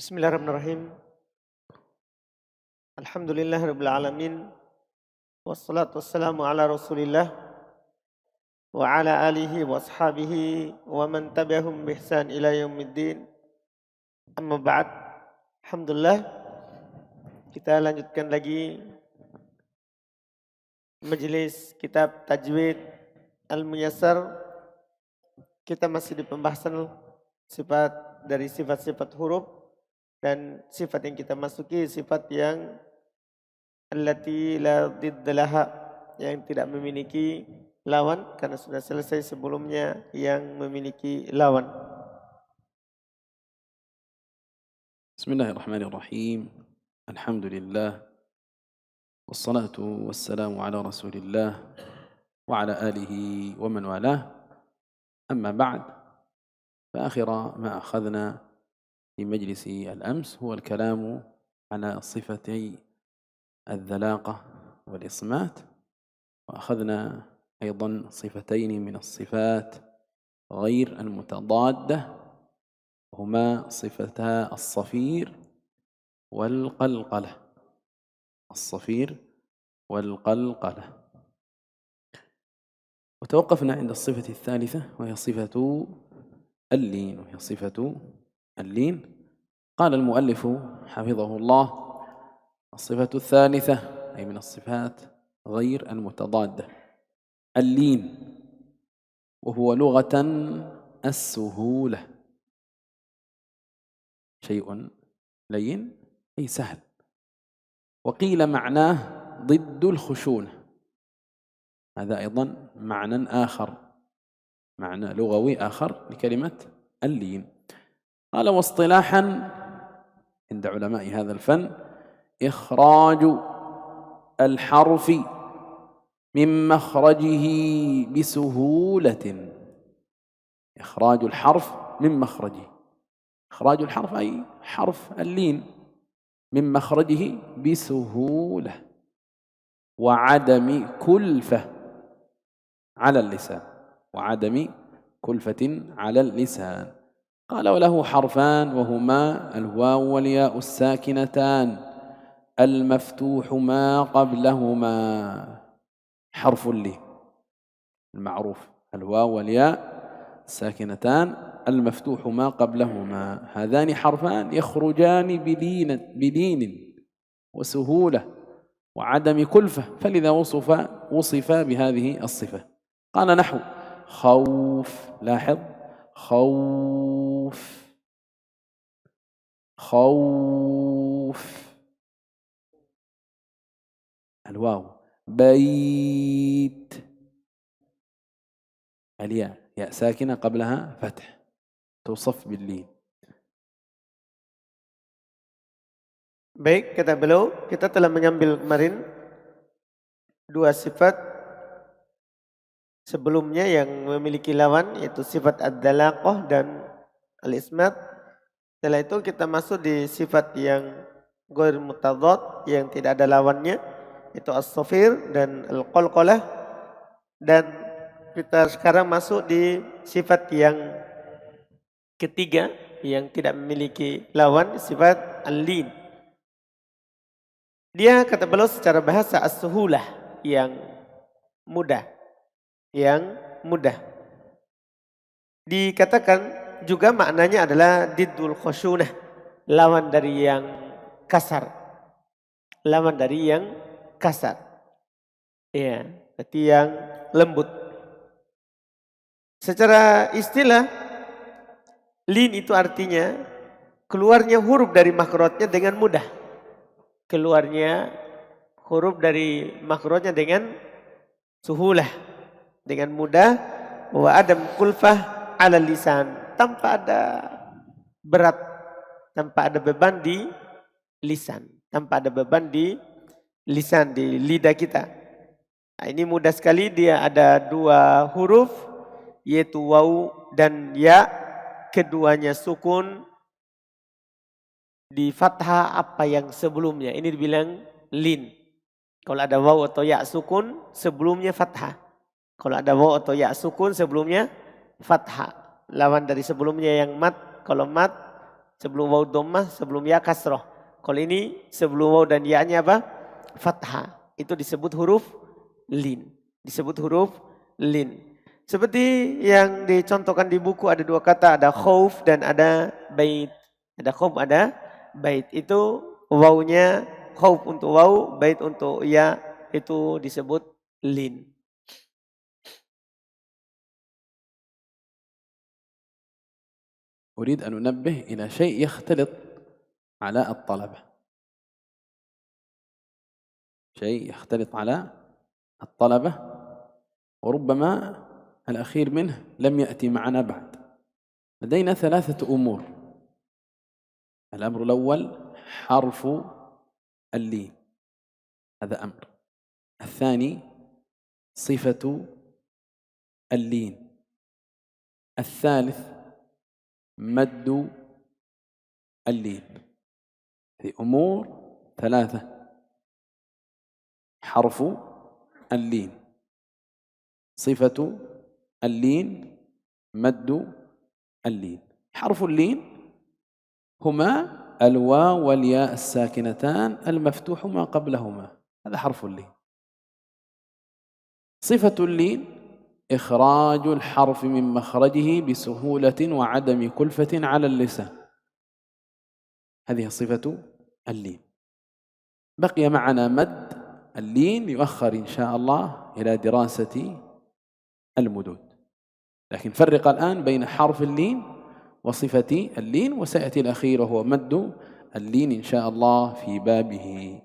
Bismillahirrahmanirrahim. Alhamdulillahirabbil alamin. Wassalatu wassalamu ala Rasulillah wa ala alihi wa ashabihi wa man tabi'ahum bi ihsan ila yaumiddin. Amma ba'd. Alhamdulillah kita lanjutkan lagi majelis kitab Tajwid Al-Muyassar. Kita masih di pembahasan sifat-sifat huruf dan sifat yang kita masuki sifat yang allati la diddalaha, yang tidak memiliki lawan, karena sudah selesai sebelumnya yang memiliki lawan. Bismillahirrahmanirrahim. Alhamdulillah. Wassalatu wassalamu ala Rasulillah wa ala alihi wa man walah. Amma ba'd. فآخر ما أخذنا في مجلس الأمس هو الكلام على صفتي الذلاقة والإصمات، وأخذنا أيضا صفتين من الصفات غير المتضادة، هما صفتا الصفير والقلقلة. الصفير والقلقلة. وتوقفنا عند الصفة الثالثة وهي صفة اللين. قال المؤلف حفظه الله: الصفة الثالثة أي من الصفات غير المتضادة اللين، وهو لغة السهولة، شيء لين أي سهل. وقيل معناه ضد الخشونة، هذا أيضا معنى آخر، معنى لغوي آخر لكلمة اللين. قال: واصطلاحا عند علماء هذا الفن إخراج الحرف من مخرجه بسهولة. إخراج الحرف من مخرجه، إخراج الحرف أي حرف اللين من مخرجه بسهولة وعدم كلفة على اللسان، وعدم كلفة على اللسان. قال: وله حرفان وهما الواو والياء الساكنتان المفتوح ما قبلهما. حرف اللين المعروف الواو والياء الساكنتان المفتوح ما قبلهما، هذان حرفان يخرجان بلين وسهولة وعدم كلفة، فلذا وصف بهذه الصفة. قال: نحو خوف، لاحظ خوف، خوف الواو، بيت الياء، ياء ساكنة قبلها فتح، توصف باللين. Baik, kata beliau, kita telah mengambil kemarin dua sifat sebelumnya yang memiliki lawan, yaitu sifat ad-dalaqah dan al-ismat. Setelah itu kita masuk di sifat yang ghair mutadad, yang tidak ada lawannya, yaitu as-safir dan al-qalqalah. Dan kita sekarang masuk di sifat yang ketiga yang tidak memiliki lawan, sifat al-lin. Dia, kata beliau, secara bahasa as-suhulah, yang mudah, yang mudah. Dikatakan juga maknanya adalah diddul khusyunah, lawan dari yang kasar, lawan dari yang kasar, ya, berarti yang lembut. Secara istilah, lin itu artinya keluarnya huruf dari makhrajnya dengan mudah, keluarnya huruf dari makhrajnya dengan suhulah, dengan mudah. Wa adam kulfah ala lisan, tanpa ada berat, tanpa ada beban di lisan, tanpa ada beban di lisan, di lidah kita. Nah, ini mudah sekali. Dia ada dua huruf, yaitu waw dan ya, keduanya sukun di fathah apa yang sebelumnya. Ini dibilang lin. Kalau ada waw atau ya sukun sebelumnya fathah. Kalau ada waw atau ya sukun sebelumnya fathah. Lawan dari sebelumnya yang mat. Kalau mat Sebelum waw dhammah, sebelum ya kasroh. Kalau ini sebelum waw dan ya-nya apa? Fathah. Itu disebut huruf lin. Disebut huruf lin. Seperti yang dicontohkan di buku ada dua kata, ada khauf dan ada bait. Ada khauf, ada bait. Itu wawnya khauf untuk waw, bait untuk ya, itu disebut lin. أريد أن أنبه إلى شيء يختلط على الطلبة. شيء يختلط على الطلبة وربما الأخير منه لم يأتي معنا بعد. لدينا 3 أمور. الأمر الأول حرف اللين، هذا أمر. الثاني صفة اللين. الثالث مد اللين. هذه أمور 3: حرف اللين، صفة اللين، مد اللين. حرف اللين هما الواو والياء الساكنتان المفتوح ما قبلهما، هذا حرف اللين. صفة اللين إخراج الحرف من مخرجه بسهولة وعدم كلفة على اللسان، هذه صفة اللين. بقي معنا مد اللين، يؤخر إن شاء الله إلى دراسة المدود، لكن فرق الآن بين حرف اللين وصفة اللين، وسيأتي الأخير وهو مد اللين إن شاء الله في بابه.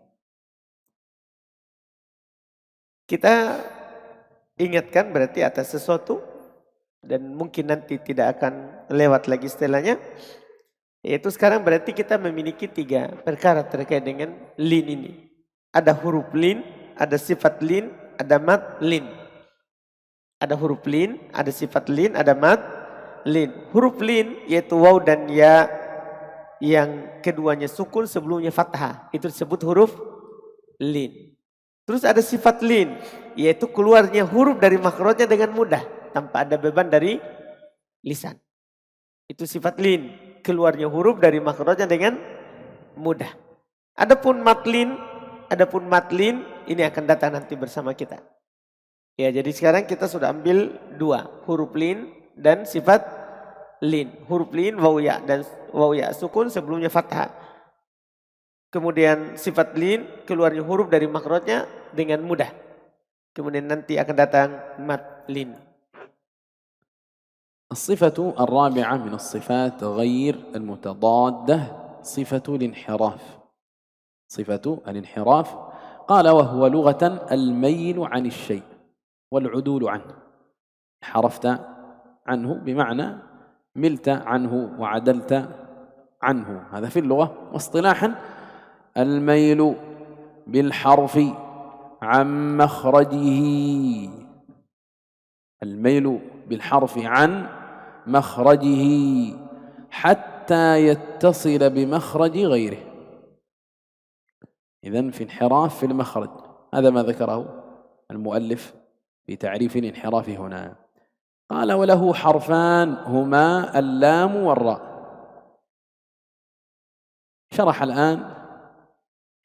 Kita ingatkan berarti atas sesuatu dan mungkin nanti tidak akan lewat lagi istilahnya. Yaitu sekarang berarti kita memiliki 3 perkara terkait dengan lin ini. Ada huruf lin, ada sifat lin, ada mad lin. Ada huruf lin, ada sifat lin, ada mad lin. Huruf lin yaitu waw dan ya yang keduanya sukun sebelumnya fathah. Itu disebut huruf lin. Terus ada sifat lin, yaitu keluarnya huruf dari makhrajnya dengan mudah, tanpa ada beban dari lisan. Itu sifat lin, keluarnya huruf dari makhrajnya dengan mudah. Adapun matlin, ini akan datang nanti bersama kita. Ya, jadi sekarang kita sudah ambil 2, huruf lin dan sifat lin. Huruf lin waw ya dan waw ya sukun sebelumnya fathah. Kemudian sifat lin keluarnya huruf dari makhrajnya dengan mudah. Kemudian nanti akan datang mad lin. الصفة الرابعة من الصفات غير المتضادة صفة الانحراف. صفة الانحراف قال وهو لغة الميل عن الشيء والعدول عنه. انحرفت عنه بمعنى ملت عنه وعدلت عنه، هذا في اللغة. واصطلاحا الميل بالحرف عن مخرجه، الميل بالحرف عن مخرجه حتى يتصل بمخرج غيره. إذن في انحراف في المخرج، هذا ما ذكره المؤلف في تعريف الانحراف هنا. قال وله حرفان هما اللام والراء. شرح الآن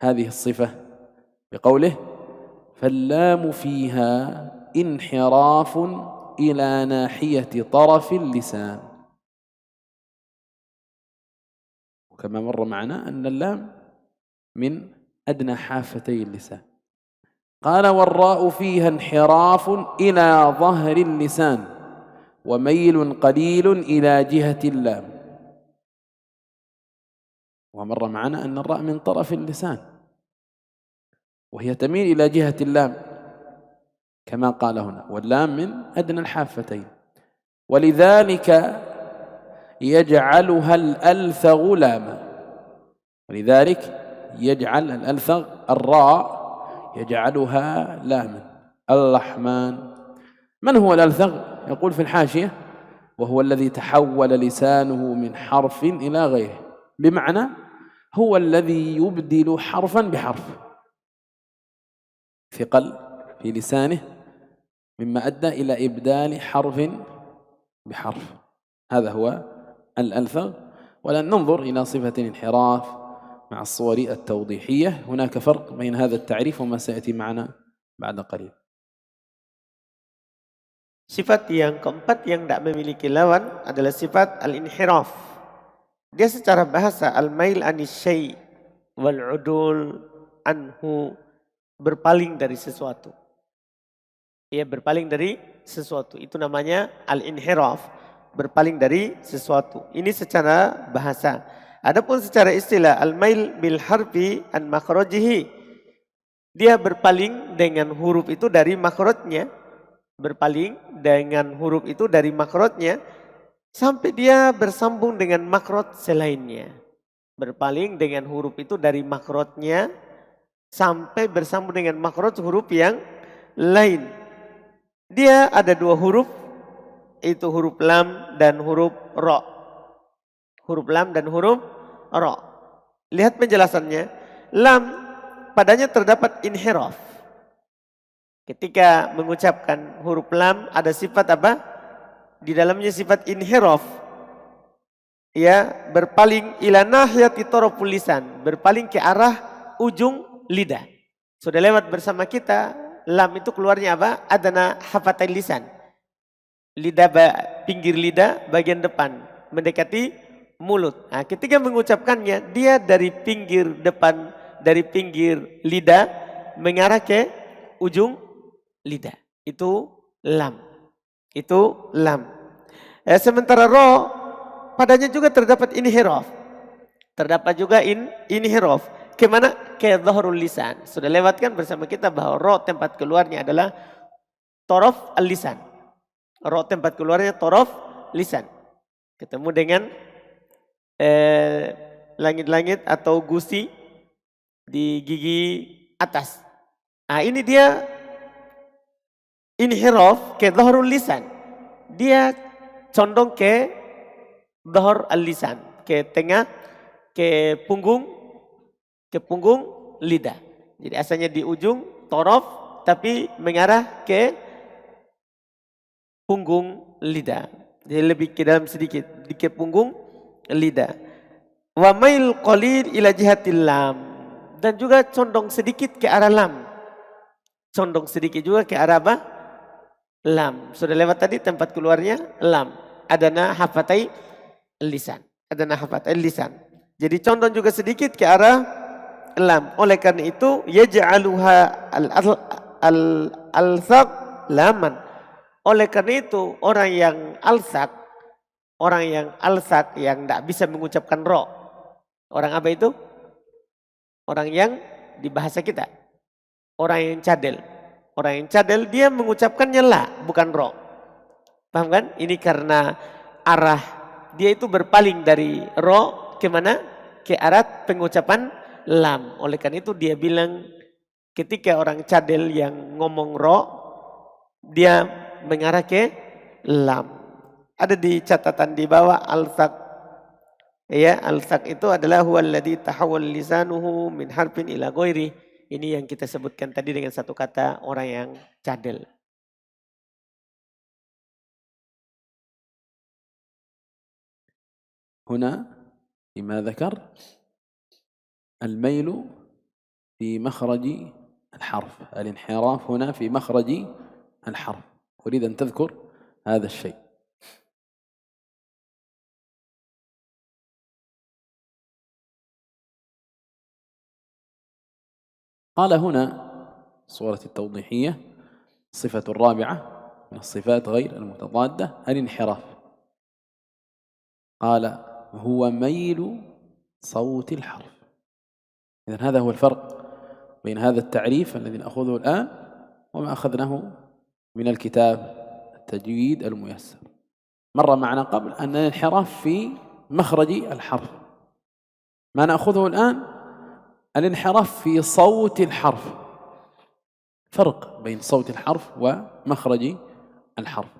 هذه الصفة بقوله فاللام فيها انحراف إلى ناحية طرف اللسان. وكما مر معنا أن اللام من أدنى حافتي اللسان. قال والراء فيها انحراف إلى ظهر اللسان وميل قليل إلى جهة اللام. ومر معنا أن الراء من طرف اللسان وهي تميل إلى جهة اللام كما قال هنا، واللام من أدنى الحافتين، ولذلك يجعلها الألثغ لاما. ولذلك يجعل الألثغ الراء يجعلها لاما. الرحمن. من هو الألثغ؟ يقول في الحاشية وهو الذي تحول لسانه من حرف إلى غيره، بمعنى هو الذي يبدل حرفا بحرف، ثقل في لسانه مما أدى إلى إبدال حرف بحرف، هذا هو الألثغ. ولن ننظر إلى صفة الانحراف مع الصور التوضيحية. هناك فرق بين هذا التعريف وما سيأتي معنا بعد قليل. Sifat yang keempat yang tidak memiliki lawan adalah sifat al-inhiraf. Dia secara bahasa al-mail anis syai' wal-udul anhu, berpaling dari sesuatu. Ia berpaling dari sesuatu. Itu namanya al-inhiraf, berpaling dari sesuatu. Ini secara bahasa. Adapun secara istilah al-mail bil harfi an makhrajihi, dia berpaling dengan huruf itu dari makhrajnya. Berpaling dengan huruf itu dari makhrajnya sampai dia bersambung dengan makhraj selainnya. Berpaling dengan huruf itu dari makhrajnya sampai bersambung dengan makhraj huruf yang lain. Dia ada dua huruf, itu huruf lam dan huruf ra. Huruf lam dan huruf ra. Lihat penjelasannya. Lam padanya terdapat inhiraf. Ketika mengucapkan huruf lam ada sifat apa? Di dalamnya sifat inhiraf. Ya, berpaling ila nahiyati taraful lisan, berpaling ke arah ujung lidah. Sudah lewat bersama kita, lam itu keluarnya apa? Adana hafatai lisan. Lidah, pinggir lidah bagian depan mendekati mulut. Nah, ketika mengucapkannya dia dari pinggir depan, dari pinggir lidah mengarah ke ujung lidah. Itu lam. Itu lam. Sementara ro padanya juga terdapat inhiraf. Terdapat juga inhiraf. Kemana? Ke dhahrul lisan. Sudah lewat kan bersama kita bahwa ro tempat keluarnya adalah taraf al-lisan. Ro tempat keluarnya taraf lisan. Ketemu dengan langit-langit atau gusi di gigi atas. Nah, ini dia inhiraf ke dhahrul lisan. Dia condong ke dhahr al-lisan, ke tengah, ke punggung lidah. Jadi asalnya di ujung taraf tapi mengarah ke punggung lidah. Jadi lebih ke dalam sedikit, di ke punggung lidah. Wa mail qalil ila jihatil lam, dan juga condong sedikit ke arah lam. Condong sedikit juga ke arah apa? Lam. Sudah lewat tadi tempat keluarnya lam. Adana hafatai lisan. Adana hafatai lisan. Jadi condong juga sedikit ke arah lam. Oleh karena itu yaj'aluha al-alsaq laman. Oleh karena itu orang yang alsaq, yang tidak bisa mengucapkan ro. Orang apa itu? Orang yang di bahasa kita. Orang yang cadel. Orang yang cadel dia mengucapkannya la, bukan ro. Paham kan? Ini karena arah dia itu berpaling dari ro ke mana? Ke arah pengucapan lam. Oleh karena itu dia bilang ketika orang cadel yang ngomong ro, dia mengarah ke lam. Ada di catatan di bawah al-sak. Ya, al-sak itu adalah huwallazi tahawwal lisanuhu min harfin ila ghairi. Ini yang kita sebutkan tadi dengan satu kata orang yang cadel. هنا فيما ذكر الميل في مخرج الحرف، الانحراف هنا في مخرج الحرف. أريد أن تذكر هذا الشيء. قال هنا صورة التوضيحية الصفة الرابعة من الصفات غير المتضادة الانحراف. قال هو ميل صوت الحرف. إذن هذا هو الفرق بين هذا التعريف الذي نأخذه الآن وما أخذناه من الكتاب التجويد الميسر. مر معنا قبل أن الانحراف في مخرج الحرف. ما نأخذه الآن الانحراف في صوت الحرف. فرق بين صوت الحرف ومخرج الحرف.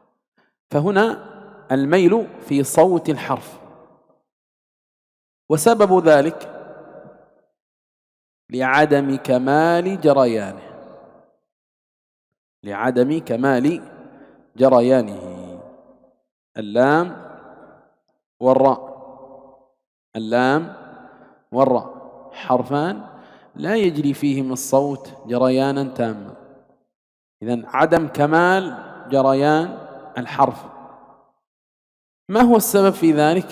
فهنا الميل في صوت الحرف، وسبب ذلك لعدم كمال جريانه. لعدم كمال جريانه. اللام والراء اللام والراء حرفان لا يجري فيهم الصوت جريانا تاما، إذن عدم كمال جريان الحرف. ما هو السبب في ذلك؟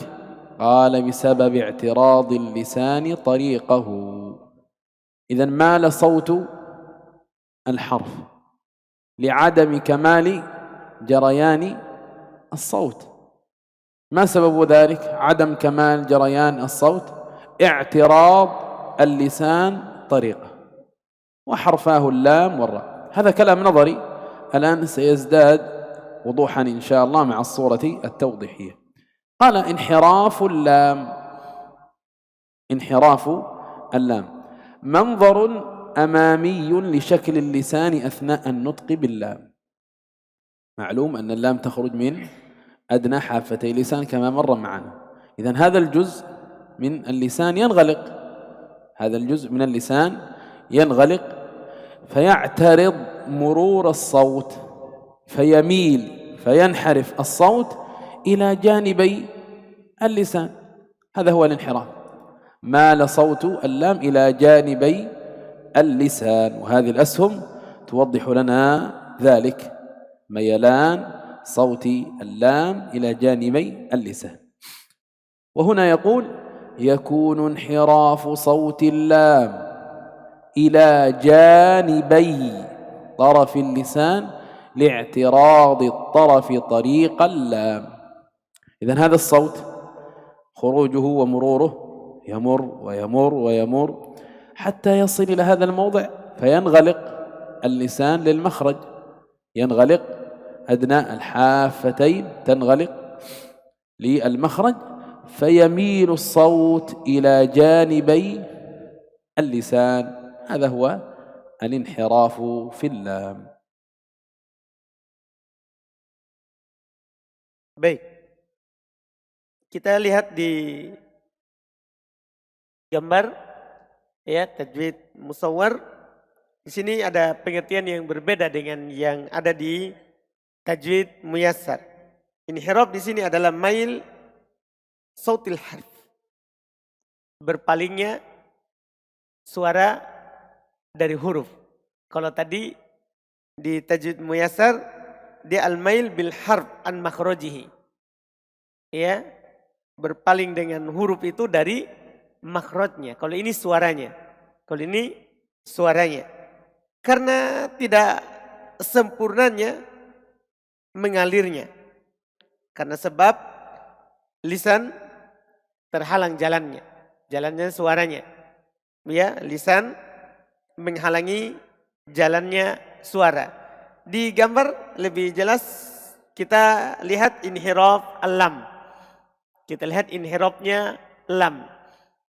قال بسبب اعتراض اللسان طريقه. إذن مال صوت الحرف لعدم كمال جريان الصوت. ما سبب ذلك؟ عدم كمال جريان الصوت اعتراض اللسان طريقه، وحرفاه اللام والراء. هذا كلام نظري الآن سيزداد وضوحا إن شاء الله مع الصورة التوضيحية. قال انحراف اللام، انحراف اللام منظر أمامي لشكل اللسان أثناء النطق باللام. معلوم أن اللام تخرج من أدنى حافتي اللسان كما مر معنا، إذن هذا الجزء من اللسان ينغلق، هذا الجزء من اللسان ينغلق فيعترض مرور الصوت فيميل فينحرف الصوت إلى جانبي اللسان. هذا هو الانحراف، مال صوت اللام إلى جانبي اللسان، وهذه الأسهم توضح لنا ذلك، ميلان صوت اللام إلى جانبي اللسان. وهنا يقول يكون انحراف صوت اللام إلى جانبي طرف اللسان لاعتراض الطرف طريق اللام. إذن هذا الصوت خروجه ومروره يمر ويمر ويمر حتى يصل إلى هذا الموضع فينغلق اللسان للمخرج، ينغلق أدنى الحافتين تنغلق للمخرج فيميل الصوت إلى جانبي اللسان. هذا هو الانحراف في اللام. Baik, kita lihat di gambar ya tajwid musawwar. Di sini ada pengertian yang berbeda dengan yang ada di tajwid muyassar. Inhiraf di sini adalah mail sautil harf, berpalingnya suara dari huruf. Kalau tadi di tajwid muyassar dia al-mail bil harf an makhrajihi. Ya, berpaling dengan huruf itu dari makhrajnya. Kalau ini suaranya. Kalau ini suaranya. Karena tidak sempurnanya mengalirnya. Karena sebab lisan terhalang jalannya. Jalannya suaranya. Ya, lisan menghalangi jalannya suara. Di gambar lebih jelas kita lihat inhiraf al-lam. Kita lihat inhirafnya lam.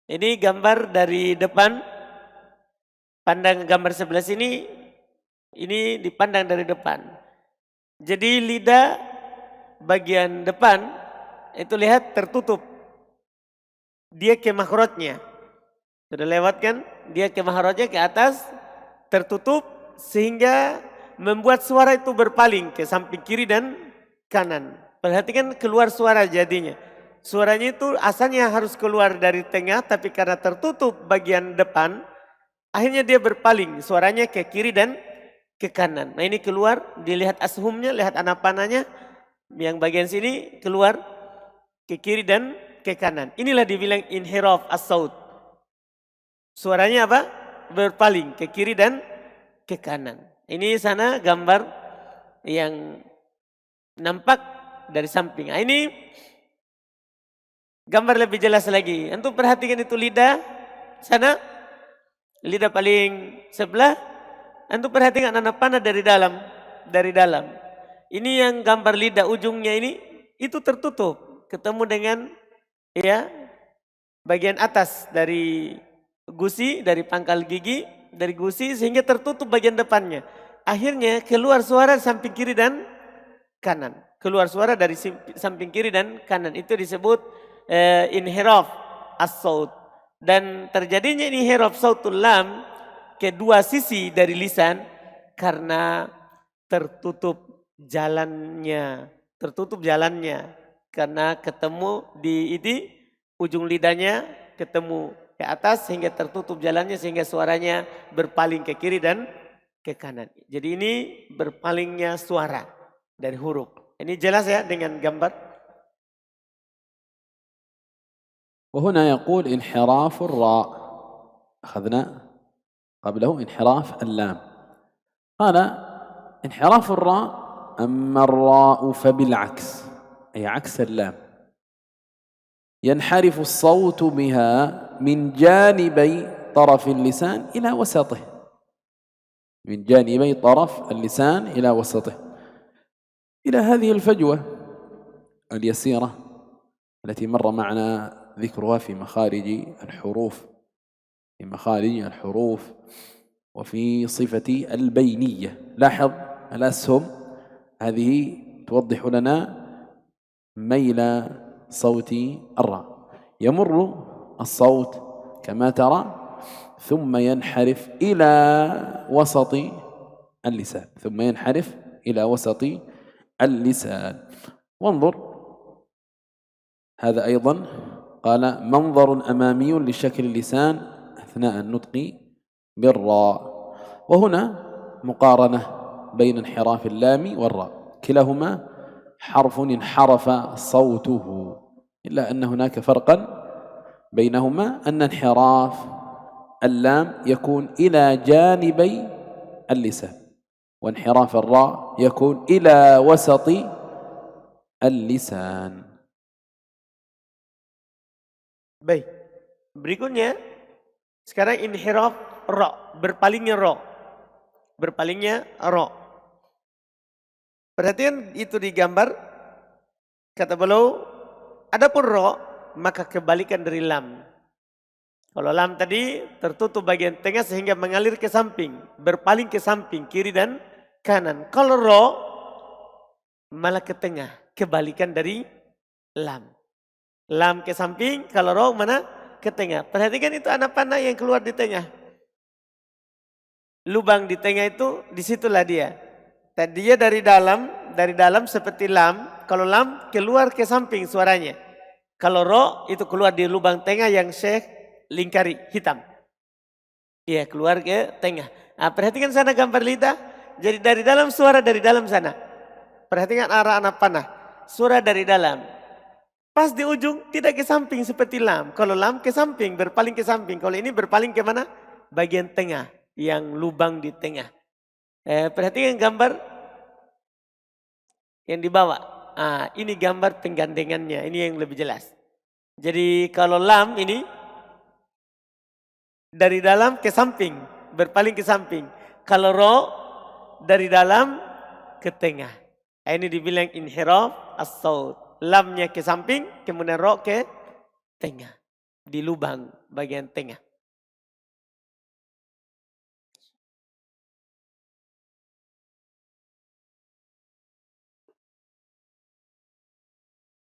Ini gambar dari depan. Pandang gambar sebelah sini. Ini dipandang dari depan. Jadi lidah bagian depan itu lihat tertutup. Dia ke makhrajnya. Sudah lewat kan? Dia ke makhrajnya ke atas tertutup sehingga membuat suara itu berpaling ke samping kiri dan kanan. Perhatikan keluar suara jadinya. Suaranya itu asalnya harus keluar dari tengah tapi karena tertutup bagian depan akhirnya dia berpaling suaranya ke kiri dan ke kanan. Nah ini keluar, dilihat ashumnya, lihat anak panahnya yang bagian sini keluar ke kiri dan ke kanan. Inilah dibilang inhiraf as-saut. Suaranya apa? Berpaling ke kiri dan ke kanan. Ini sana gambar yang nampak dari samping. Nah, ini gambar lebih jelas lagi. Antum perhatikan itu lidah sana, lidah paling sebelah. Antum perhatikan anak panah dari dalam, dari dalam. Ini yang gambar lidah ujungnya ini itu tertutup, ketemu dengan ya bagian atas dari gusi, dari pangkal gigi, dari gusi sehingga tertutup bagian depannya. Akhirnya keluar suara samping kiri dan kanan. Keluar suara dari samping kiri dan kanan. Itu disebut inhiraf as-saut. Dan terjadinya inhiraf sautul lam kedua sisi dari lisan karena tertutup jalannya. Tertutup jalannya. Karena ketemu di ini ujung lidahnya ketemu ke atas sehingga tertutup jalannya sehingga suaranya berpaling ke kiri dan ke kanan. Jadi ini berpalingnya suara dari huruf. Ini jelas ya dengan gambar. وهنا يقول انحراف الراء، أخذنا قبله انحراف اللام. قال انحراف الراء أما الراء فبالعكس، أي عكس اللام، ينحرف الصوت بها من جانبي طرف اللسان إلى وسطه، من جانبي طرف اللسان إلى وسطه، إلى هذه الفجوة اليسيرة التي مر معنا ذكرها في مخارج الحروف، في مخارج الحروف وفي صفة البينية. لاحظ الأسهم هذه توضح لنا ميل صوت الراء، يمر الصوت كما ترى ثم ينحرف إلى وسط اللسان، ثم ينحرف إلى وسط اللسان. وانظر هذا أيضا قال منظر أمامي لشكل اللسان أثناء النطق بالراء. وهنا مقارنة بين انحراف اللام والراء، كلاهما حرف انحرف صوته، إلا أن هناك فرقا بينهما، أن انحراف اللام يكون إلى جانبي اللسان، وانحراف الراء يكون إلى وسط اللسان. Baik, berikutnya sekarang inhiraf ra, berpalingnya ra. Berpalingnya ra. Perhatikan itu digambar, kata beliau, adapun ra maka kebalikan dari lam. Kalau lam tadi tertutup bagian tengah sehingga mengalir ke samping, berpaling ke samping kiri dan kanan. Kalau ra malah ke tengah, kebalikan dari lam. Lam ke samping, kalau ra mana? Ke tengah. Perhatikan itu anak panah yang keluar di tengah. Lubang di tengah itu, disitulah dia. Tadi dia dari dalam seperti lam. Kalau lam keluar ke samping suaranya. Kalau ra itu keluar di lubang tengah yang Syekh lingkari hitam. Iya, keluar ke tengah. Nah, perhatikan sana gambar lidah. Jadi dari dalam suara dari dalam sana. Perhatikan arah anak panah. Suara dari dalam. Pas di ujung tidak ke samping seperti lam. Kalau lam ke samping, berpaling ke samping. Kalau ini berpaling ke mana? Bagian tengah, yang lubang di tengah. Perhatikan gambar yang dibawa. Ini gambar penggandengannya, ini yang lebih jelas. Jadi kalau lam ini dari dalam ke samping, berpaling ke samping. Kalau ra dari dalam ke tengah. Ini dibilang inhiraf as-saut. Lamnya ke samping, kemudian ra ke tengah. Di lubang bagian tengah.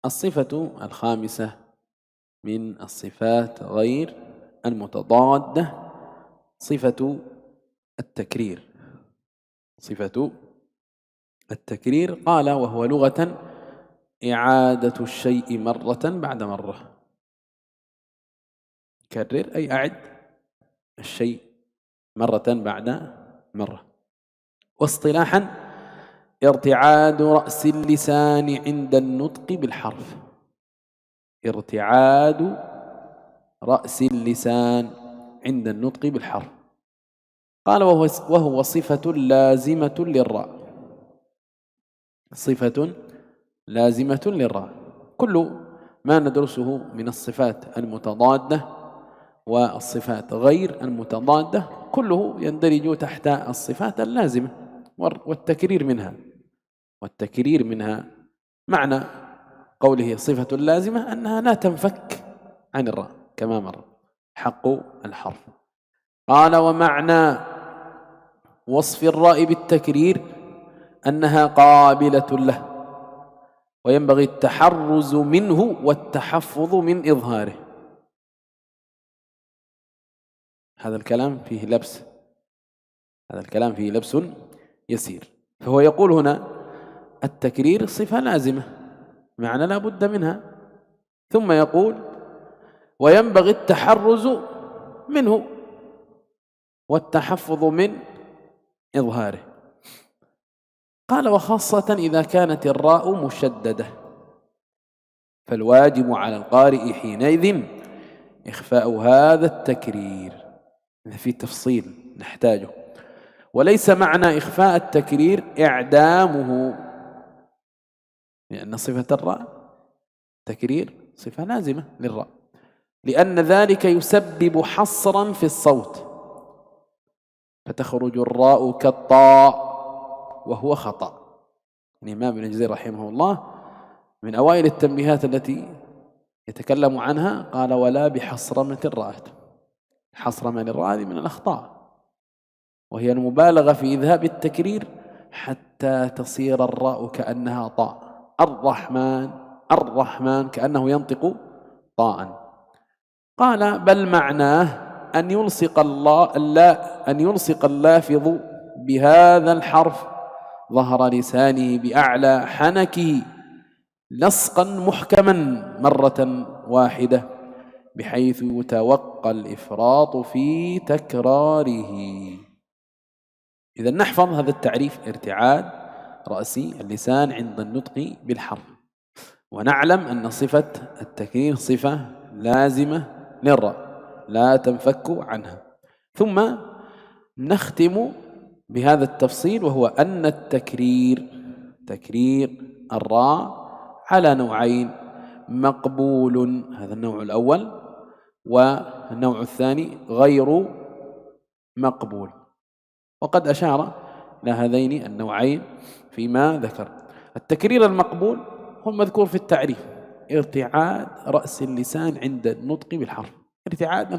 الصفة الخامسة من الصفات غير المتضادة صفة التكرير. صفة التكرير قال وهو لغة إعادة الشيء مرة بعد مرة. كرر أي أعد الشيء مرة بعد مرة. واصطلاحا ارتعاد رأس اللسان عند النطق بالحرف. ارتعاد رأس اللسان عند النطق بالحرف. قال وهو صفة لازمة للراء. صفة لازمة للراء. كل ما ندرسه من الصفات المتضادة والصفات غير المتضادة كله يندرج تحت الصفات اللازمة والتكرير منها. والتكرير منها معنى قوله صفة لازمة أنها لا تنفك عن الراء كما مر حق الحرف. قال ومعنى وصف الراء بالتكرير أنها قابلة له وينبغي التحرز منه والتحفظ من إظهاره. هذا الكلام فيه لبس، هذا الكلام فيه لبس يسير. فهو يقول هنا التكرير صفة لازمة، معنى لا بد منها، ثم يقول وينبغي التحرز منه والتحفظ من إظهاره. قال وخاصة إذا كانت الراء مشددة، فالواجب على القارئ حينئذ إخفاء هذا التكرير. في تفصيل نحتاجه، وليس معنى إخفاء التكرير إعدامه، لأن صفة الراء تكرير صفة لازمة للراء، لأن ذلك يسبب حصرا في الصوت، فتخرج الراء كالطاء وهو خطأ. الإمام ابن جزير رحمه الله من أوائل التنبيهات التي يتكلم عنها قال ولا بحصرمة الراء. حصرمة الراء من الأخطاء، وهي المبالغة في إذهاب التكرير حتى تصير الراء كأنها طاء. الرحمن الرحمن كأنه ينطق طاء. قال بل معناه أن يلصق اللافظ بهذا الحرف ظهر لسانه بأعلى حنكه لصقا محكما مرة واحدة، بحيث يتوقى الإفراط في تكراره. إذا نحفظ هذا التعريف: ارتعاد رأس اللسان عند النطق بالحرف، ونعلم أن صفة التكرير صفة لازمة للراء لا تنفك عنها. ثم نختم بهذا التفصيل، وهو أن تكرير الراء على نوعين: مقبول، هذا النوع الأول، والنوع الثاني غير مقبول. وقد أشار إلى هذين النوعين فيما ذكر. التكرير المقبول هو المذكور في التعريف: ارتعاد رأس اللسان عند النطق بالحرف ارتعادا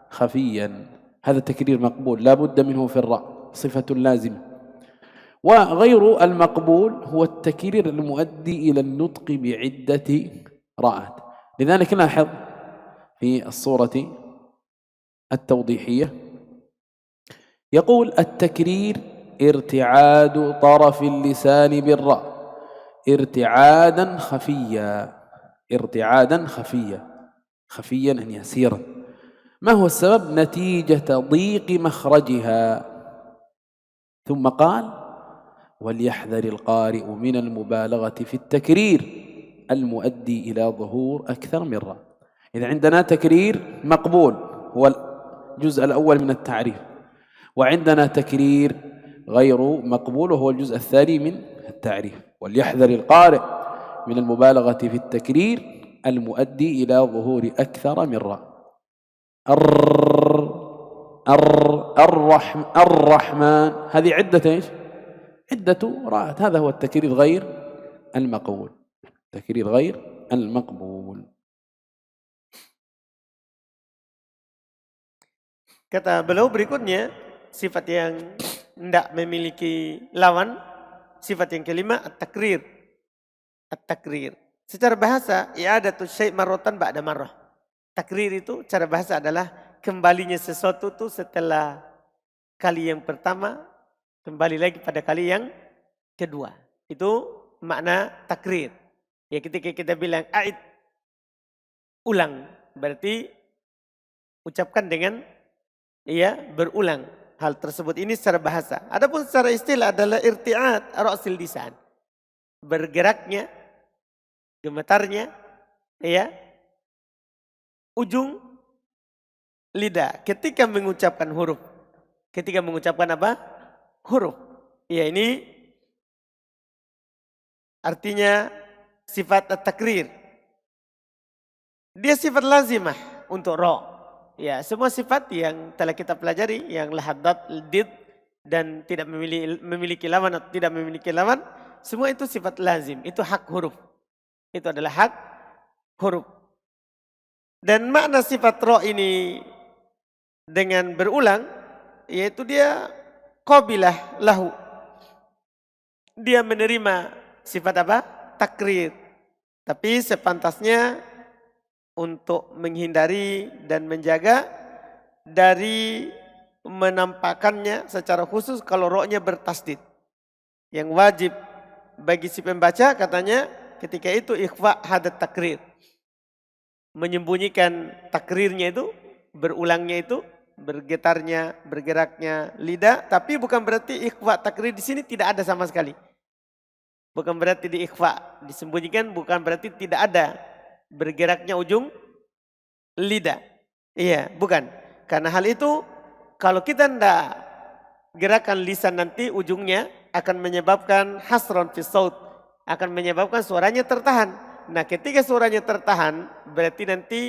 خفيا، هذا التكرير مقبول لا بد منه في الراء، صفة لازمة. وغير المقبول هو التكرير المؤدي إلى النطق بعدة راءات. لذلك لاحظ في الصورة التوضيحية يقول: التكرير ارتعاد طرف اللسان بالراء ارتعادا خفيا أن يسيرا. ما هو السبب؟ نتيجة ضيق مخرجها. ثم قال: وليحذر القارئ من المبالغة في التكرير المؤدي إلى ظهور أكثر من راء. إذا عندنا تكرير مقبول هو الجزء الأول من التعريف، وعندنا تكرير غير مقبول وهو الجزء الثاني من التعريف. وليحذر القارئ من المبالغة في التكرير المؤدي إلى ظهور أكثر من راء. الرحمن، هذه عدة ايش؟ عدة راءات. هذا هو التكرير غير المقبول. Kata beliau berikutnya, sifat yang tidak memiliki lawan, sifat yang kelima at-takrir. Secara bahasa, i'adatu syai' marratan ba'da marrah. Takrir itu cara bahasa adalah kembalinya sesuatu itu setelah kali yang pertama, kembali lagi pada kali yang kedua. Itu makna takrir. Ya, ketika kita bilang a'id, ulang, berarti ucapkan dengan berulang hal tersebut. Ini secara bahasa. Adapun secara istilah adalah irti'ad ra'sil lisan. Bergeraknya, gemetarnya, ujung lidah ketika mengucapkan huruf. Ketika mengucapkan apa? Huruf. Ya, ini artinya sifat at-takrir. Dia sifat lazimah untuk ra. Ya, semua sifat yang telah kita pelajari, yang lahaddat, did, dan tidak memiliki lawan atau tidak memiliki lawan, semua itu sifat lazim, itu hak huruf. Itu adalah hak huruf. Dan makna sifat ra ini dengan berulang, yaitu dia qabilah lahu. Dia menerima sifat apa? Takrir. Tapi sepantasnya untuk menghindari dan menjaga dari menampakkannya secara khusus kalau ra-nya bertasdid. Yang wajib bagi si pembaca katanya ketika itu ikhfa hadat takrir. menyembunyikan takrirnya itu, berulangnya itu, bergetarnya, bergeraknya lidah, tapi bukan berarti ikhfa takrir di sini tidak ada sama sekali. Bukan berarti di ikhfa, disembunyikan, bukan berarti tidak ada bergeraknya ujung lidah. Iya, bukan. Karena hal itu kalau kita tidak gerakan lisan nanti ujungnya akan menyebabkan hasron fi saut, akan menyebabkan suaranya tertahan. Nah, ketika suaranya tertahan berarti nanti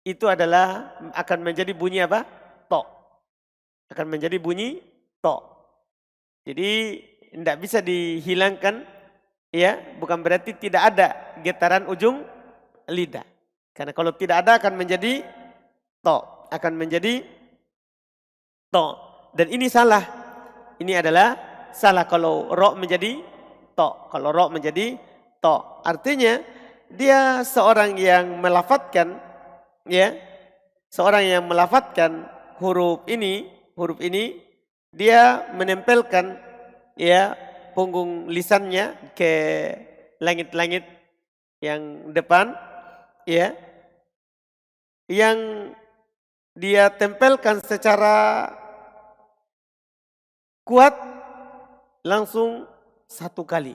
itu adalah akan menjadi bunyi apa? To. Akan menjadi bunyi to. Jadi tidak bisa dihilangkan, ya, bukan berarti tidak ada getaran ujung lidah. Karena kalau tidak ada akan menjadi to, akan menjadi to. Dan ini salah. Ini adalah salah kalau ro menjadi to. Kalau ro menjadi to. Artinya dia seorang yang melafatkan, ya, seorang yang melafatkan huruf ini, dia menempelkan, ya, punggung lisannya ke langit-langit yang depan, ya, yang dia tempelkan secara kuat langsung satu kali.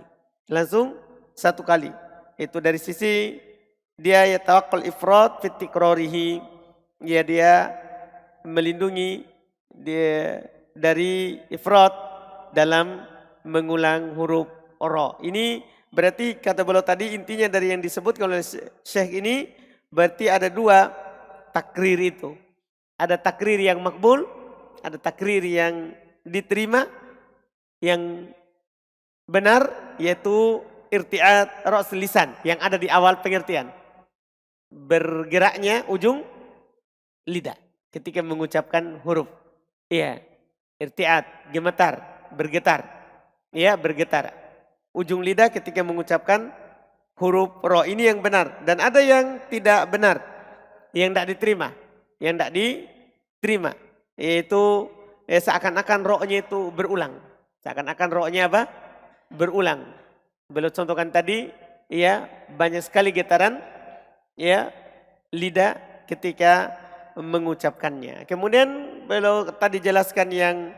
Itu dari sisi dia yatawakkal ifrad fi tikrarihi, ya, dia melindungi dia dari ifrat dalam mengulang huruf ro. Ini berarti kata beliau tadi intinya dari yang disebutkan oleh Syekh ini berarti ada dua takrir itu. Ada takrir yang makbul, ada takrir yang diterima, yang benar yaitu irti'at ra's lisan yang ada di awal pengertian. Bergeraknya ujung lidah ketika mengucapkan huruf. Iya, irti'at, gemetar, bergetar. Iya, bergetar. Ujung lidah ketika mengucapkan huruf ro, ini yang benar. Dan ada yang tidak benar, yang tidak diterima. Yaitu seakan-akan ro-nya itu berulang. Seakan-akan ro-nya apa? Berulang. Beliau contohkan tadi, ya, banyak sekali getaran, ya, lidah ketika mengucapkannya. Kemudian beliau tadi jelaskan yang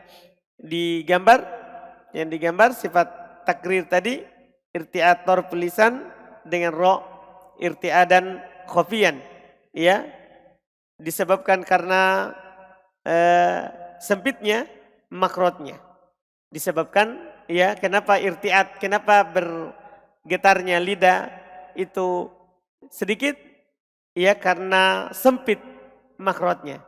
digambar sifat takrir tadi, irtiator pelisan dengan ro, irtiadan khofian, ya, disebabkan karena sempitnya makrotnya. Disebabkan, ya, kenapa irtiat, kenapa bergetarnya lidah itu sedikit, ya, karena sempit makrotnya.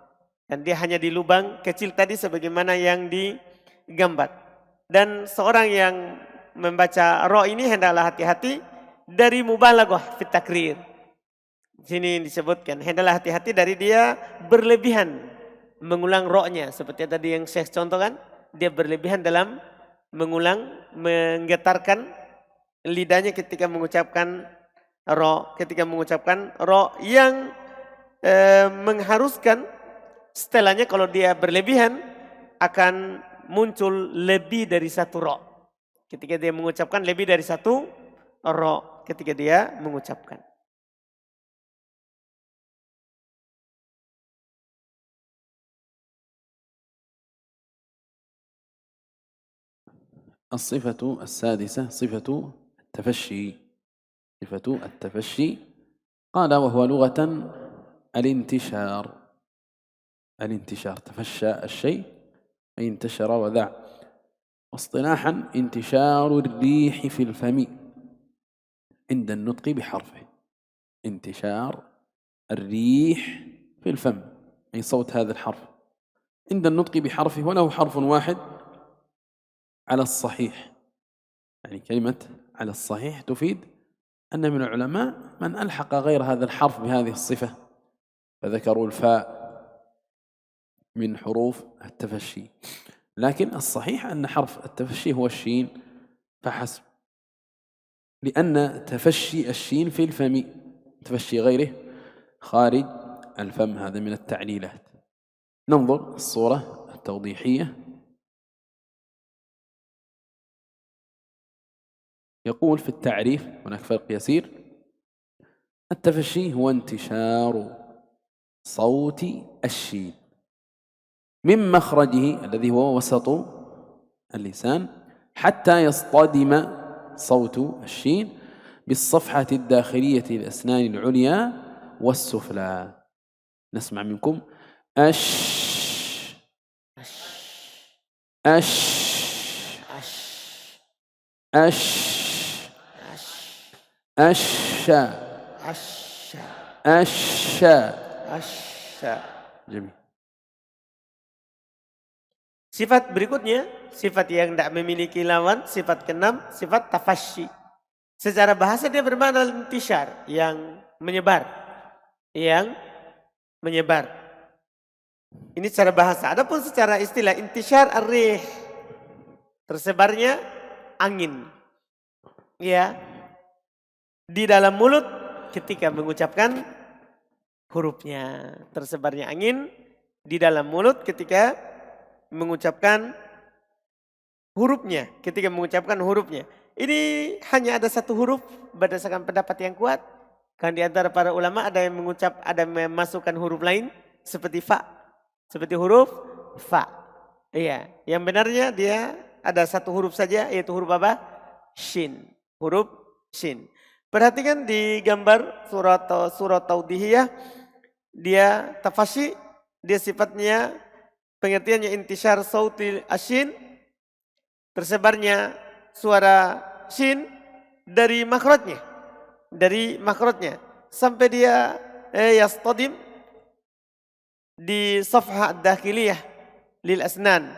Dan dia hanya di lubang kecil tadi sebagaimana yang digambar. Dan seorang yang membaca ro ini hendaklah hati-hati dari mubalaghah fit takrir. Sini disebutkan hendaklah hati-hati dari dia berlebihan mengulang ro-nya. Seperti tadi yang Syekh contohkan, dia berlebihan dalam menggetarkan lidahnya ketika mengucapkan ro yang mengharuskan setelahnya kalau dia berlebihan akan muncul lebih dari satu ro. Ketika dia mengucapkan lebih dari satu ro ketika dia mengucapkan. الصفة السادسة صفة التفشي. صفة التفشي قال وهو لغة الانتشار. الانتشار، تفشى الشيء أي انتشر وذاع. واصطلاحا انتشار الريح في الفم عند النطق بحرفه. انتشار الريح في الفم أي صوت هذا الحرف عند النطق بحرفه، وله حرف واحد على الصحيح. يعني كلمة على الصحيح تفيد أن من العلماء من ألحق غير هذا الحرف بهذه الصفة، فذكروا الفاء من حروف التفشي، لكن الصحيح أن حرف التفشي هو الشين فحسب، لأن تفشي الشين في الفم، تفشي غيره خارج الفم. هذا من التعليلات. ننظر الصورة التوضيحية. يقول في التعريف، هناك فرق يسير، التفشي هو انتشار صوت الشين من مخرجه الذي هو وسط اللسان حتى يصطدم صوت الشين بالصفحة الداخلية للأسنان العليا والسفلى. نسمع منكم أش أش أش أش أش أش. جميل. Sifat berikutnya, sifat yang tidak memiliki lawan, sifat keenam, sifat tafasyi. Secara bahasa dia bermakna intishar, yang menyebar. Yang menyebar. Ini secara bahasa. Adapun secara istilah, intishar ar-rih, tersebarnya angin. Ya, di dalam mulut ketika mengucapkan hurufnya. Tersebarnya angin di dalam mulut ketika mengucapkan hurufnya. Ketika mengucapkan hurufnya. Ini hanya ada satu huruf berdasarkan pendapat yang kuat. Kan di antara para ulama ada yang mengucap, ada yang memasukkan huruf lain seperti fa. Seperti huruf fa. Iya, yang benarnya dia ada satu huruf saja, yaitu huruf apa? Shin. Huruf shin. Perhatikan di gambar surat Taudihiyah, dia tafasyi, dia sifatnya pengertiannya intishar sautil ashin, tersebarnya suara shin dari makhrajnya, sampai dia yastadim di safha ad-dakhiliyah lil asnan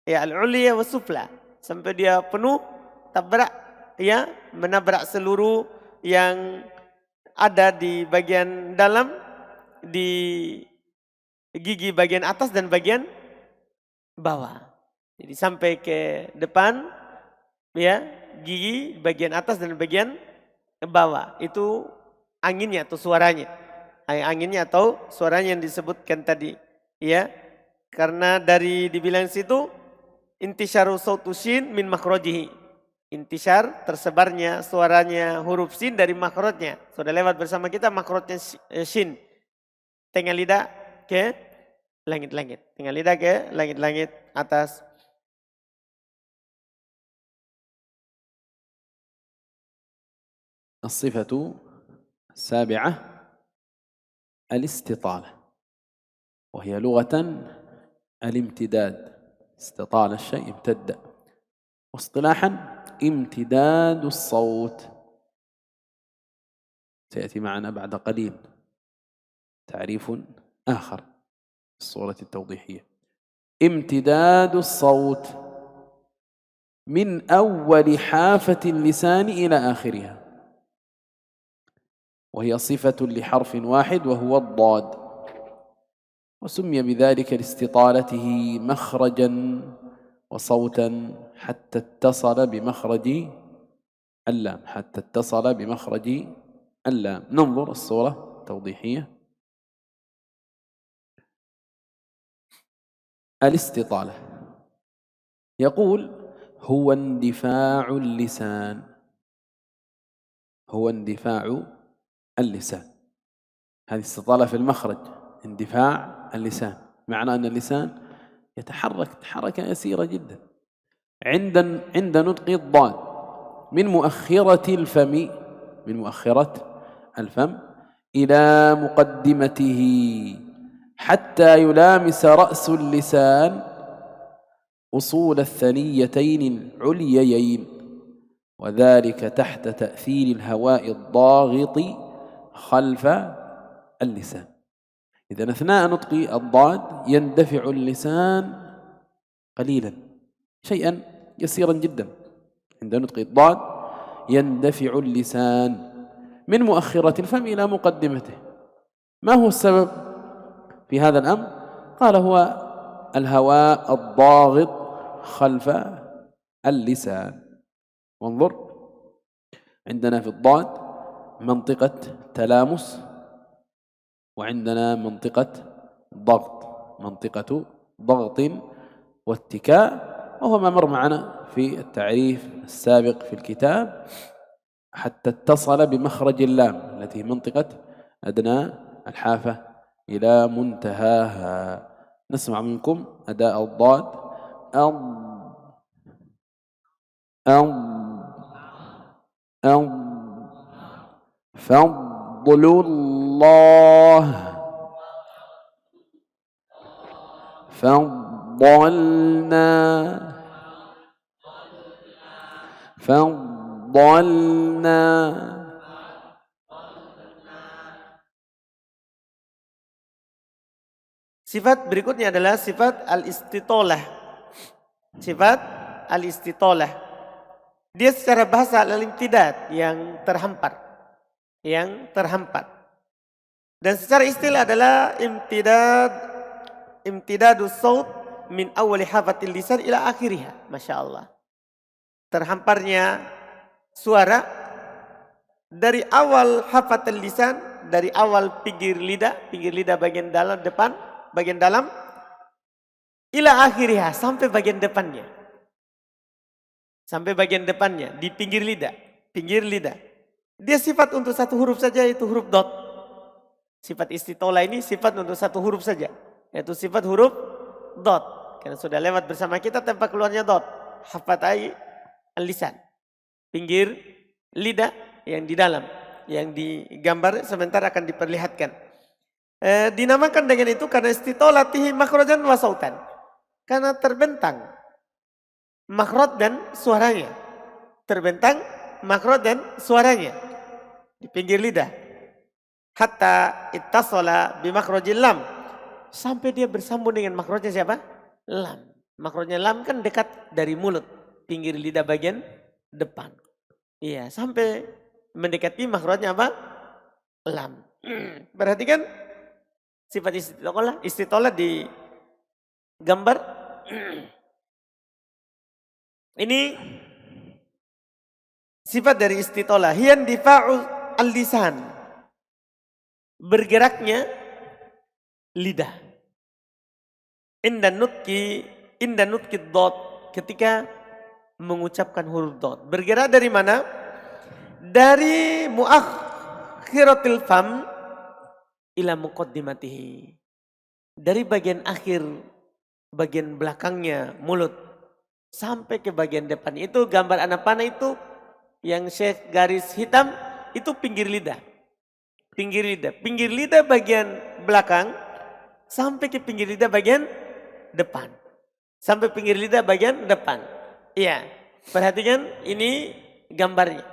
ya al-ulya wa sufla, sampai dia penuh tabrak, ya, menabrak seluruh yang ada di bagian dalam, di gigi bagian atas dan bagian bawah. Jadi sampai ke depan, ya, gigi bagian atas dan bagian bawah. Itu anginnya atau suaranya. Anginnya atau suaranya yang disebutkan tadi, ya. Karena dari dibilang situ intisyaru sautu shin min makhrajihi. Intisyar tersebarnya suaranya huruf sin dari makhrajnya. Sudah lewat bersama kita makhrajnya shin. Tengah lidah ke langit-langit. Tengah lidah ke langit-langit atas. الصفة السابعة الاستطالة، وهي لغة الامتداد. استطال الشيء امتد، واصطلاحا امتداد الصوت. سيأتي معنا بعد قليل تعريف آخر في الصورة التوضيحية. امتداد الصوت من أول حافة اللسان إلى آخرها، وهي صفة لحرف واحد وهو الضاد، وسمي بذلك لاستطالته مخرجا وصوتا حتى اتصل بمخرج اللام. ننظر الصورة التوضيحية. الاستطالة يقول هو اندفاع اللسان. هذه استطالة في المخرج، اندفاع اللسان، معنى أن اللسان يتحرك حركة يسيرة جدا عند نطق الضاد من مؤخرة الفم إلى مقدمته حتى يلامس رأس اللسان أصول الثنيتين العليين، وذلك تحت تأثير الهواء الضاغط خلف اللسان. إذن أثناء نطق الضاد يندفع اللسان قليلا، شيئا يسيرا جدا. عند نطق الضاد يندفع اللسان من مؤخرة الفم إلى مقدمته. ما هو السبب في هذا الأمر؟ قال هو الهواء الضاغط خلف اللسان. وانظر، عندنا في الضاد منطقة تلامس، وعندنا منطقة ضغط واتكاء، وهو ما مر معنا في التعريف السابق في الكتاب. حتى اتصل بمخرج اللام التي منطقة أدنى الحافة إلى منتهاها. نسمع منكم أداء الضاد. أض أض أض فضل الله فضلنا فضلنا. Sifat berikutnya adalah sifat al-istitolah. Sifat al-istitolah. Dia secara bahasa al-imtidad, yang terhampar. Yang terhampar. Dan secara istilah adalah imtidadus saut min awali hafatil lisan ila akhiriha. Masya Allah. Terhamparnya suara dari awal hafatil lisan, dari awal pinggir lidah bagian dalam depan, bagian dalam, ila akhiriha, sampai bagian depannya. Sampai bagian depannya, di pinggir lidah. Dia sifat untuk satu huruf saja, yaitu huruf dot. Sifat istitolah ini sifat untuk satu huruf saja, yaitu sifat huruf dot. Karena sudah lewat bersama kita tanpa keluarnya dot. Hafatai al-lisan, pinggir lidah yang di dalam, yang digambar sebentar akan diperlihatkan. Dinamakan dengan itu karena istitolatihi makhrajan wa sautan. Karena terbentang makhraj dan suaranya. Terbentang makhraj dan suaranya di pinggir lidah. Hatta ittasala bi makhrajil lam. Sampai dia bersambung dengan makhrajnya siapa? Lam. Makhrajnya lam kan dekat dari mulut, pinggir lidah bagian depan. Iya, sampai mendekati makhrajnya apa? Lam. Perhatikan sifat istitolah di gambar. Ini sifat dari istitolah. Hiyan difa'u al-lisan. Bergeraknya lidah. Inda nutki dot, ketika mengucapkan huruf dot. Bergerak dari mana? Dari muakhiratil fam ila muqaddimatihi. Dari bagian akhir, bagian belakangnya mulut sampai ke bagian depan. Itu gambar anak panah itu yang Syekh garis hitam, itu pinggir lidah. Pinggir lidah bagian belakang sampai ke pinggir lidah bagian depan. Sampai pinggir lidah bagian depan. Iya, perhatikan ini gambarnya.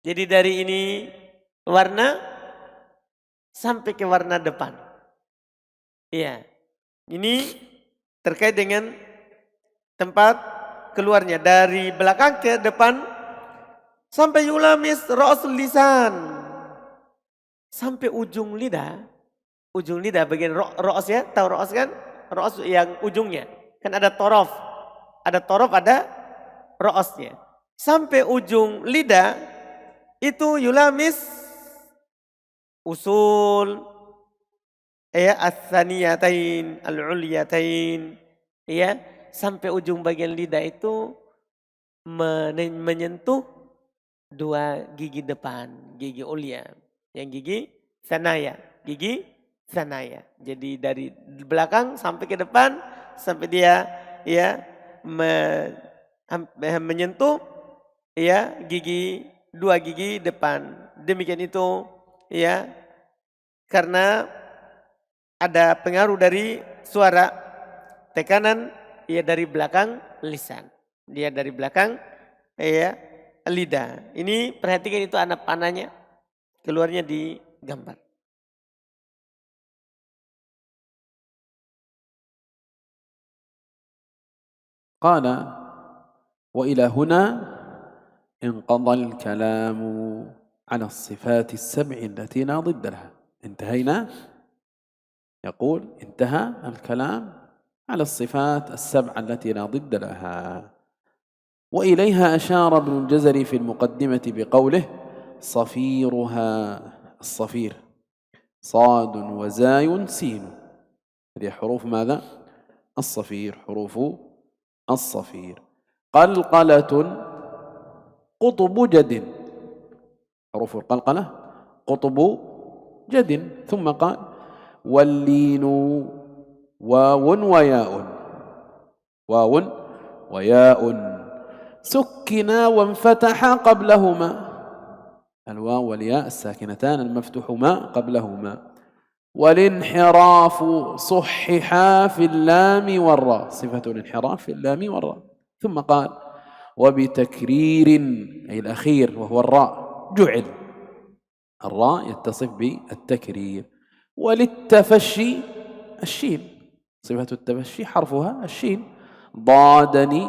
Jadi dari ini warna sampai ke warna depan. Iya, ini terkait dengan tempat keluarnya dari belakang ke depan sampai yulamis ra'sul lisan. Sampai ujung lidah bagian ro'os ya, tahu ro'os kan? Ro'os yang ujungnya, kan ada torof, ada ro'osnya. Sampai ujung lidah itu yulamis usul ya as-saniyatain al-ulyatain ya, sampai ujung bagian lidah itu menyentuh dua gigi depan, gigi ulya, yang gigi sanaya. Jadi dari belakang sampai ke depan sampai dia ya menyentuh ya dua gigi depan. Demikian itu ya, karena ada pengaruh dari suara, tekanan ya dari belakang lisan. Dia dari belakang ya lidah. Ini perhatikan, itu anak panahnya keluarnya di gambar. قال وإلى هنا انقضى الكلام على الصفات السبع التي لا ضد لها. انتهينا. يقول انتهى الكلام على الصفات السبع التي لا ضد لها. وإليها أشار ابن الجزري في المقدمة بقوله صفيرها. الصفير صاد وزاي سين، هذه حروف ماذا؟ الصفير، حروف الصفير. قلقلة قطب جد، حروف القلقلة قطب جد. ثم قال واللين واو وياء، واو وياء سكنا وانفتحا قبلهما، الواو والياء الساكنتان المفتوحما قبلهما. والانحراف صححا في اللام والراء، صفة الانحراف في اللام والراء. ثم قال وبتكرير، أي الأخير وهو الراء، جعل، الراء يتصف بالتكرير. وللتفشي الشين، صفة التفشي حرفها الشين. ضادني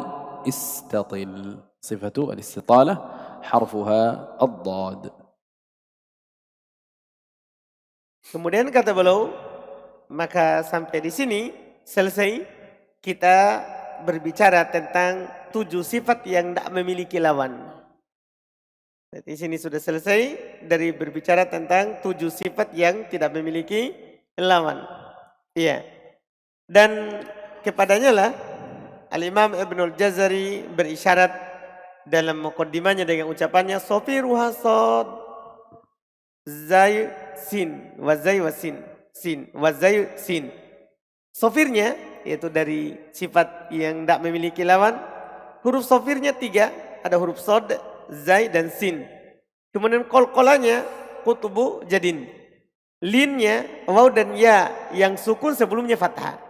استطل، صفة الاستطالة حرفها الضاد. Kemudian kata beliau, maka sampai di sini selesai kita berbicara tentang 7 sifat yang tidak memiliki lawan. Di sini sudah selesai dari berbicara tentang 7 sifat yang tidak memiliki lawan. Iya. Dan kepadanya lah Al-Imam Ibnul Jazari berisyarat dalam muqaddimahnya dengan ucapannya sofiruha sod zai sin wazai wasin sin wazai sin. Sofirnya yaitu dari sifat yang tidak memiliki lawan. Huruf sofirnya 3, ada huruf sod, zai dan sin. Kemudian kolkolanya kutubu jadin. Linnya waw dan ya yang sukun sebelumnya fathah.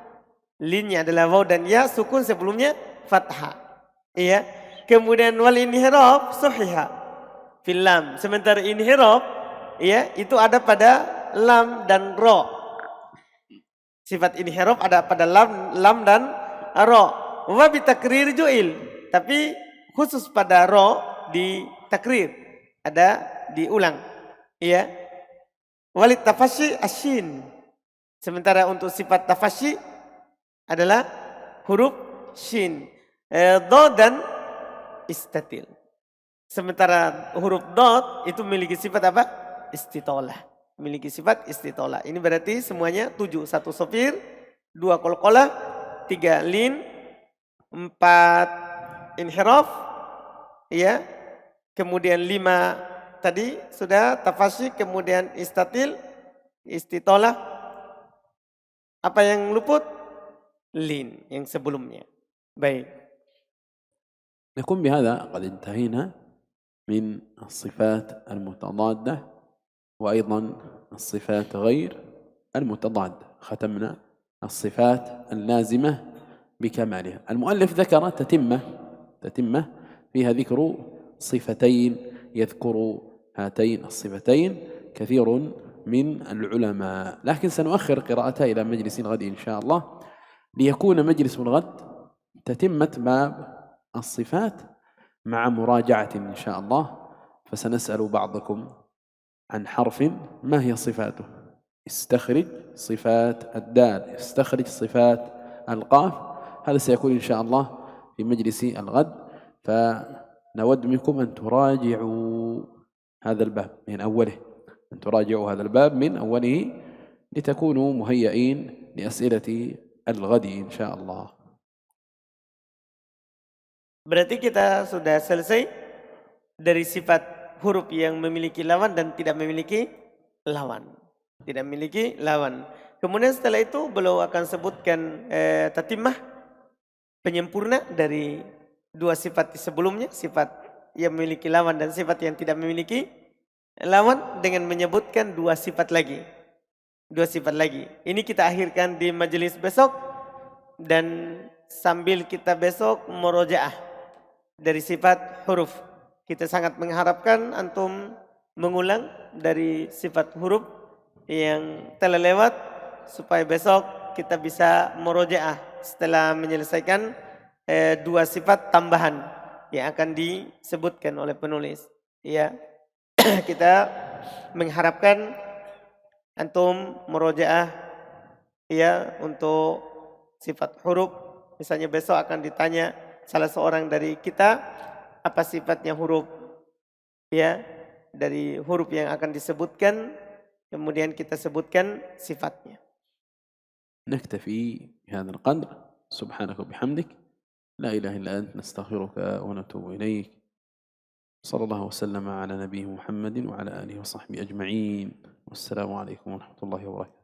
Linnya adalah waw dan ya sukun sebelumnya fathah. Iya. Kemudian wal inhiraf sahihah fil lam. Sementara inhiraf ya itu ada pada lam dan ro. Sifat inhiraf ada pada lam dan ro. Wa bi takrir ju'il. Tapi khusus pada ro di takrir, ada diulang. Iya. Walit tafashi asyin. Sementara untuk sifat tafashi adalah huruf shin. Dod dan istatil. Sementara huruf dod itu memiliki sifat apa? Istitolah. Memiliki sifat istitolah. Ini berarti semuanya 7. 1 sofir, 2 kolkolah, 3 lin, 4 inhiraf, ya. Kemudian 5 tadi sudah tafashi, kemudian istatil, istitolah. Apa yang luput? Lin yang sebelumnya. Baik. نكون بهذا قد انتهينا من الصفات المتضادة وأيضا الصفات غير المتضادة، ختمنا الصفات اللازمة بكمالها. المؤلف ذكر تتمة فيها ذكر صفتين، يذكر هاتين الصفتين كثير من العلماء، لكن سنؤخر قراءتها إلى مجلس الغد إن شاء الله ليكون مجلس الغد تتمة باب الصفات مع مراجعة إن شاء الله. فسنسأل بعضكم عن حرف ما هي صفاته، استخرج صفات الدال، استخرج صفات القاف. هذا سيكون إن شاء الله في مجلس الغد. فنود منكم أن تراجعوا هذا الباب من أوله، أن تراجعوا هذا الباب من أوله لتكونوا مهيئين لأسئلة الغد إن شاء الله. Berarti kita sudah selesai dari sifat huruf yang memiliki lawan dan tidak memiliki lawan. Tidak memiliki lawan. Kemudian setelah itu beliau akan sebutkan tatimah, penyempurna dari 2 sifat sebelumnya, sifat yang memiliki lawan dan sifat yang tidak memiliki lawan, dengan menyebutkan 2 sifat lagi. 2 sifat lagi. Ini kita akhirkan di majelis besok, dan sambil kita besok murojaah dari sifat huruf. Kita sangat mengharapkan antum mengulang dari sifat huruf yang telah lewat supaya besok kita bisa murojaah setelah menyelesaikan 2 sifat tambahan yang akan disebutkan oleh penulis. Ya, kita mengharapkan antum murojaah ya untuk sifat huruf. Misalnya besok akan ditanya salah seorang dari kita apa sifatnya huruf, ya, dari huruf yang akan disebutkan, kemudian kita sebutkan sifatnya. نكتفي بهذا القدر. سبحانك وبحمدك لا إله إلا أنت نستغفرك ونتوب إليك. صلى الله وسلم على نبيه محمد وعلى آله وصحبه أجمعين. والسلام عليكم ورحمة الله وبركاته.